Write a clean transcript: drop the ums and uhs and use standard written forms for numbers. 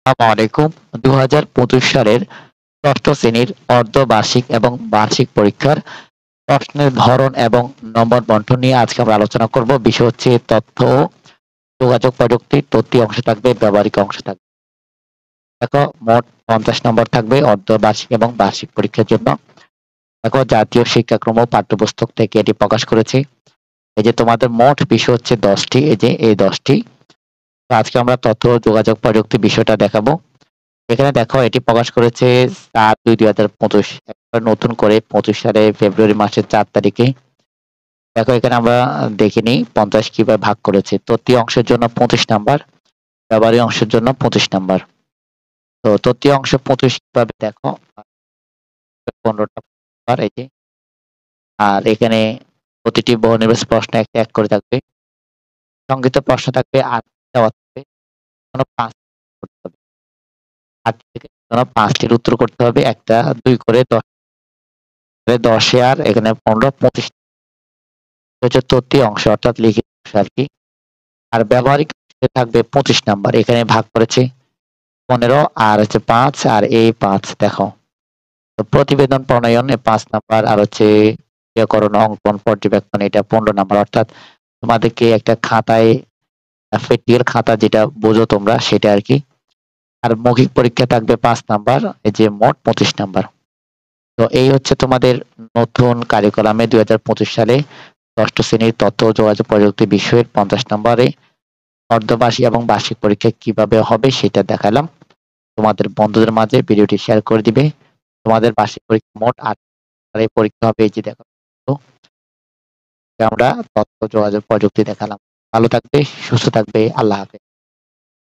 আসসালামু আলাইকুম। ২০২৫ সালের ষষ্ঠ শ্রেণীর অর্ধবার্ষিক এবং বার্ষিক পরীক্ষার প্রশ্নের ধরন এবং নম্বর বন্টন নিয়ে আজকে আমরা আলোচনা করব। বিষয় হচ্ছে তথ্য ও যোগাযোগ প্রযুক্তি। তথ্যীয় অংশ থাকবে, ব্যবহারিক অংশ থাকবে। দেখো, মোট ৫০ নম্বর থাকবে অর্ধবার্ষিক এবং বার্ষিক পরীক্ষার জন্য। দেখো, জাতীয় শিক্ষাক্রম ও পাঠ্যপুস্তক থেকে এটি প্রকাশ করেছে। এই যে তোমাদের মোট বিষয় হচ্ছে ১০টি। এই যে এই ১০টি। তো আজকে আমরা তথ্য ও যোগাযোগ প্রযুক্তি বিষয়টা দেখাবো। এখানে দেখো, এটি প্রকাশ করেছে ৪/২/২০২৫। একবার নতুন করে ২৫ সালে ফেব্রুয়ারি মাসের ৪ তারিখে। দেখো, এখানে আমরা দেখে নিই ৫০ কিভাবে ভাগ করেছে। তৃতীয় অংশের জন্য ২৫ নাম্বার, ব্যবহারিক অংশের জন্য ২৫ নাম্বার। তো তৃতীয় অংশ ২৫ কিভাবে দেখো, ১৫টা নাম্বার এই যে। আর এখানে প্রতিটি বহুনির্বাচনী প্রশ্ন একটা এক করে থাকবে। সংক্ষিপ্ত প্রশ্ন থাকবে ৮ দেওয়া থাকবে। কোনো ৫ করতে হবে। ৮ থেকে ৫টির উত্তর করতে হবে। একটা ২ করে ১০ এ আর এখানে ১৫ ২৫ হচ্ছে তৃতীয় অংশ অর্থাৎ লিখিত অংশ আরকি। আর ব্যবহারিক অংশে থাকবে ২৫ নাম্বার। এখানে ভাগ করেছে ১৫ আর হচ্ছে ৫ আর এই ৫ দেখো। তো প্রতিবেদন প্রণয়ন ৫ নাম্বার আর হচ্ছে ব্যাকরণ, অঙ্কন, পর্যবেক্ষণ এটা ১৫ নাম্বার। অর্থাৎ তোমাদেরকে একটা খাতায় প্র্যাকটিক্যাল খাতা যেটা বোঝো তোমরা সেটা আরকি। আর মৌখিক পরীক্ষা থাকবে ৫ নাম্বার। এই যে মোট ২৫ নাম্বার। তো এই হচ্ছে তোমাদের নতুন কারিকুলামে ২০২৫ সালে ৬ষ্ঠ শ্রেণীর তথ্য ও যোগাযোগ প্রযুক্তি বিষয়ের ৫০ নম্বরে অর্ধবার্ষিক এবং বার্ষিক পরীক্ষা কিভাবে হবে সেটা দেখালাম। তোমাদের বন্ধুদের মাঝে ভিডিওটি শেয়ার করে দিবে। তোমাদের বার্ষিক পরীক্ষা মোট ৮ পরীক্ষা হবে। এই যে দেখো, তো আমরা তথ্য যোগাযোগ প্রযুক্তি দেখালাম। ভালো থাকবে, সুস্থ থাকবে। আল্লাহ হাফেজ।